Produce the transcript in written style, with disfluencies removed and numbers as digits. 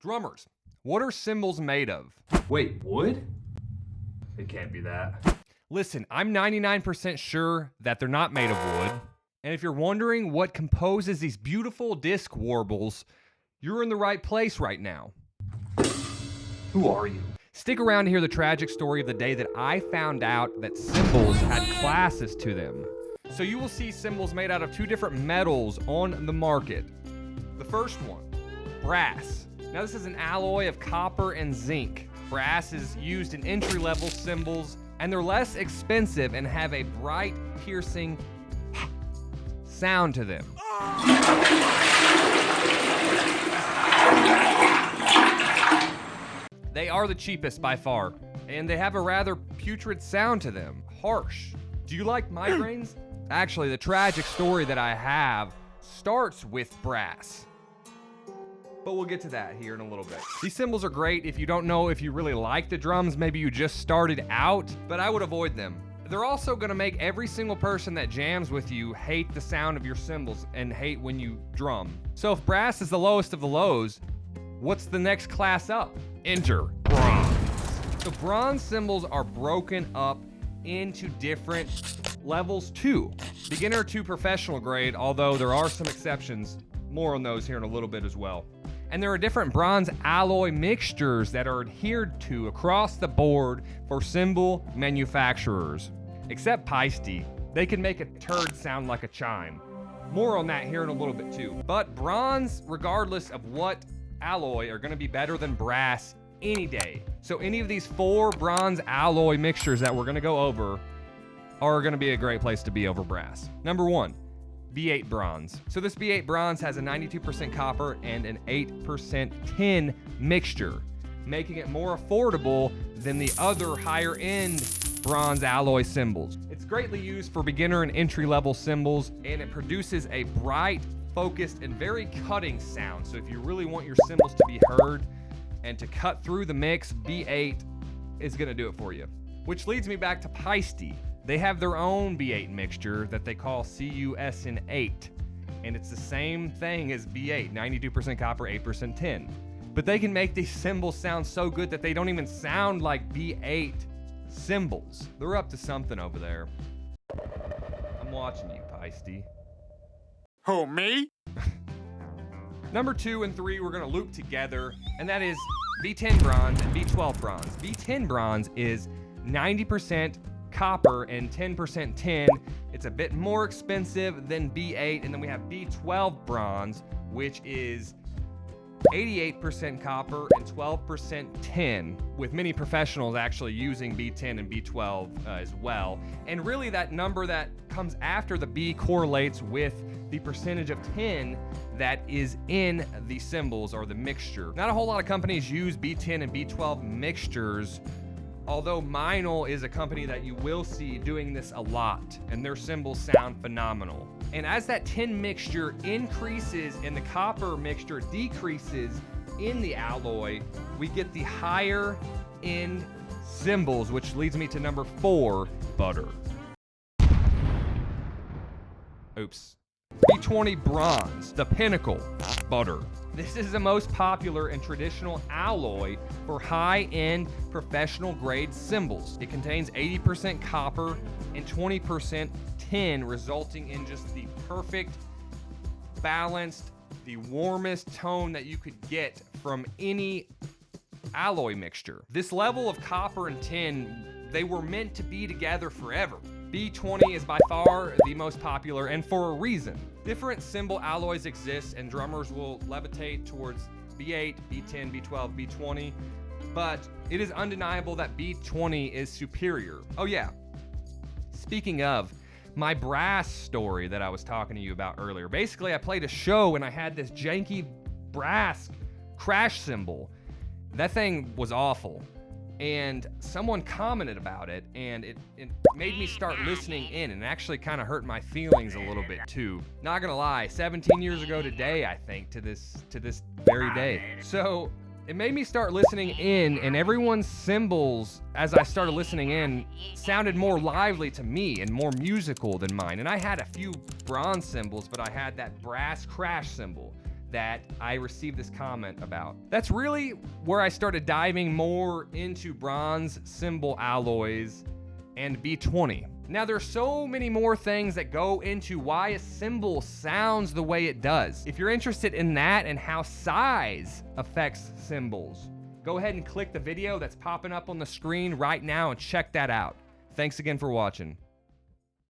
Drummers, what are cymbals made of? Wait, wood? It can't be that. Listen, I'm 99% sure that they're not made of wood. And if you're wondering what composes these beautiful disc warbles, you're in the right place right now. Who are you? Stick around to hear the tragic story of the day that I found out that cymbals had classes to them. So you will see cymbals made out of two different metals on the market. The first one, brass. Now this is an alloy of copper and zinc. Brass is used in entry-level cymbals, and they're less expensive and have a bright, piercing sound to them. They are the cheapest by far, and they have a rather putrid sound to them, harsh. Do you like migraines? Actually, the tragic story that I have starts with brass. But we'll get to that here in a little bit. These cymbals are great if you don't know if you really like the drums, maybe you just started out, but I would avoid them. They're also gonna make every single person that jams with you hate the sound of your cymbals and hate when you drum. So if brass is the lowest of the lows, what's the next class up? Enter bronze. So bronze cymbals are broken up into different levels too. Beginner to professional grade, although there are some exceptions. More on those here in a little bit as well. And there are different bronze alloy mixtures that are adhered to across the board for cymbal manufacturers. Except Peisty, they can make a turd sound like a chime. More on that here in a little bit too. But bronze, regardless of what alloy, are gonna be better than brass any day. So any of these 4 bronze alloy mixtures that we're gonna go over are gonna be a great place to be over brass. Number 1. B8 bronze. So this B8 bronze has a 92% copper and an 8% tin mixture, making it more affordable than the other higher end bronze alloy cymbals. It's greatly used for beginner and entry level cymbals, and it produces a bright, focused, and very cutting sound. So if you really want your cymbals to be heard and to cut through the mix, B8 is gonna do it for you. Which leads me back to Peisty. They have their own B8 mixture that they call CUSN8, and it's the same thing as B8, 92% copper, 8% tin. But they can make these cymbals sound so good that they don't even sound like B8 cymbals. They're up to something over there. I'm watching you, Peisty. Who, me? Number 2 and 3 we're gonna loop together, and that is B10 bronze and B12 bronze. B10 bronze is 90% copper and 10% tin. It's a bit more expensive than B8, and then we have B12 bronze, which is 88% copper and 12% tin, with many professionals actually using B10 and B12 as well. And really that number that comes after the B correlates with the percentage of tin that is in the cymbals or the mixture. Not a whole lot of companies use B10 and B12 mixtures, although Meinl is a company that you will see doing this a lot, and their cymbals sound phenomenal. And as that tin mixture increases and the copper mixture decreases in the alloy, we get the higher end cymbals, which leads me to number 4, butter. Oops. B20 bronze, the pinnacle, butter. This is the most popular and traditional alloy for high-end professional grade cymbals. It contains 80% copper and 20% tin, resulting in just the perfect, balanced, the warmest tone that you could get from any alloy mixture. This level of copper and tin, they were meant to be together forever. B20 is by far the most popular, and for a reason. Different cymbal alloys exist, and drummers will levitate towards B8, B10, B12, B20, but it is undeniable that B20 is superior. Oh yeah, speaking of, my brass story that I was talking to you about earlier. Basically, I played a show and I had this janky brass crash cymbal. That thing was awful. And someone commented about it, and it made me start listening in, and actually kind of hurt my feelings a little bit too. Not gonna lie, 17 years ago today, I think, to this very day. So it made me start listening in, and everyone's cymbals, as I started listening in, sounded more lively to me and more musical than mine. And I had a few bronze cymbals, but I had that brass crash cymbal that I received this comment about. That's really where I started diving more into bronze cymbal alloys and B20. Now there's so many more things that go into why a cymbal sounds the way it does. If you're interested in that and how size affects cymbals, go ahead and click the video that's popping up on the screen right now and check that out. Thanks again for watching.